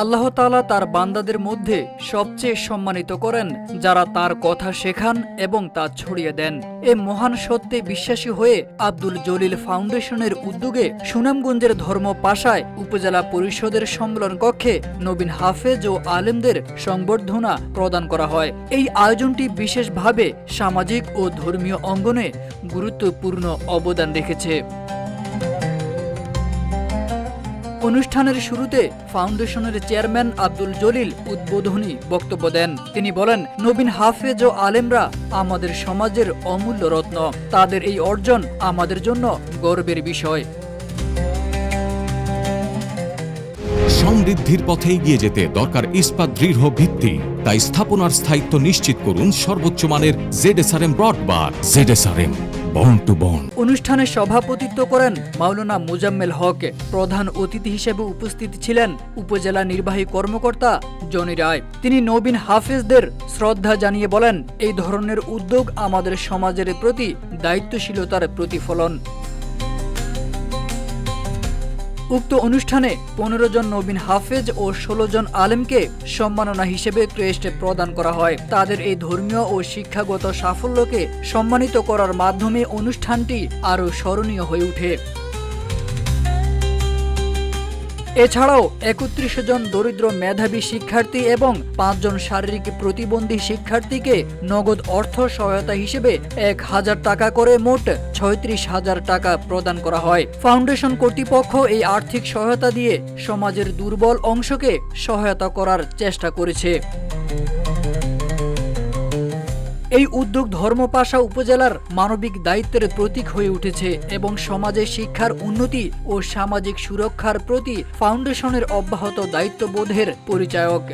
আল্লাহ তাআলা তার বান্দাদের মধ্যে সবচেয়ে সম্মানিত করেন যারা তার কথা শেখান এবং তা ছড়িয়ে দেন। এ মহান সত্যে বিশ্বাসী হয়ে আব্দুল জলিল ফাউন্ডেশনের উদ্যোগে সুনামগঞ্জের ধর্মপাশায় উপজেলা পরিষদের সম্মেলন কক্ষে নবীন হাফেজ ও আলেমদের সংবর্ধনা প্রদান করা হয়। এই আয়োজনটি বিশেষভাবে সামাজিক ও ধর্মীয় অঙ্গনে গুরুত্বপূর্ণ অবদান রেখেছে। অনুষ্ঠানের শুরুতে ফাউন্ডেশনের চেয়ারম্যান আব্দুল জলিল উদ্বোধনী বক্তব্য দেন। তিনি বলেন, নবীন হাফেজ ও আলেমরা আমাদের সমাজের অমূল্য রত্ন। তাদের এই অর্জন আমাদের জন্য গর্বের বিষয়। সমৃদ্ধির পথে এগিয়ে যেতে দরকার ইস্পাত দৃঢ় ভিত্তি। তাই স্থাপনার স্থায়িত্ব নিশ্চিত করুন সর্বোচ্চ মানের ZSRM ব্রডবার। ZSRM bond to bond. অনুষ্ঠানে সভাপতিত্ব করেন মাওলানা মুজাম্মেল হক। প্রধান অতিথি হিসেবে উপস্থিত ছিলেন উপজেলা নির্বাহী কর্মকর্তা জনি রায়। তিনি নবীন হাফেজদের শ্রদ্ধা জানিয়ে বলেন, এই ধরনের উদ্যোগ আমাদের সমাজের প্রতি দায়িত্বশীলতার প্রতিফলন। উক্ত অনুষ্ঠানে 15 জন নবীন হাফেজ ও 16 জন আলেমকে সম্মাননা হিসেবে ক্রেস্ট প্রদান করা হয়। তাদের এই ধর্মীয় ও শিক্ষাগত সাফল্যকে সম্মানিত করার মাধ্যমে অনুষ্ঠানটি আরও স্মরণীয় হয়ে ওঠে। এছাড়াও 31 জন দরিদ্র মেধাবী শিক্ষার্থী এবং 5 জন শারীরিক প্রতিবন্ধী শিক্ষার্থীকে নগদ অর্থ সহায়তা হিসেবে 1000 টাকা করে মোট 36,000 টাকা প্রদান করা হয়। ফাউন্ডেশন কর্তৃপক্ষ এই আর্থিক সহায়তা দিয়ে সমাজের দুর্বল অংশকে সহায়তা করার চেষ্টা করেছে। এই উদ্যোগ ধর্মপাশা উপজেলার মানবিক দায়িত্বের প্রতীক হয়ে উঠেছে এবং সমাজে শিক্ষার উন্নতি ও সামাজিক সুরক্ষার প্রতি ফাউন্ডেশনের অব্যাহত দায়িত্ববোধের পরিচায়ক।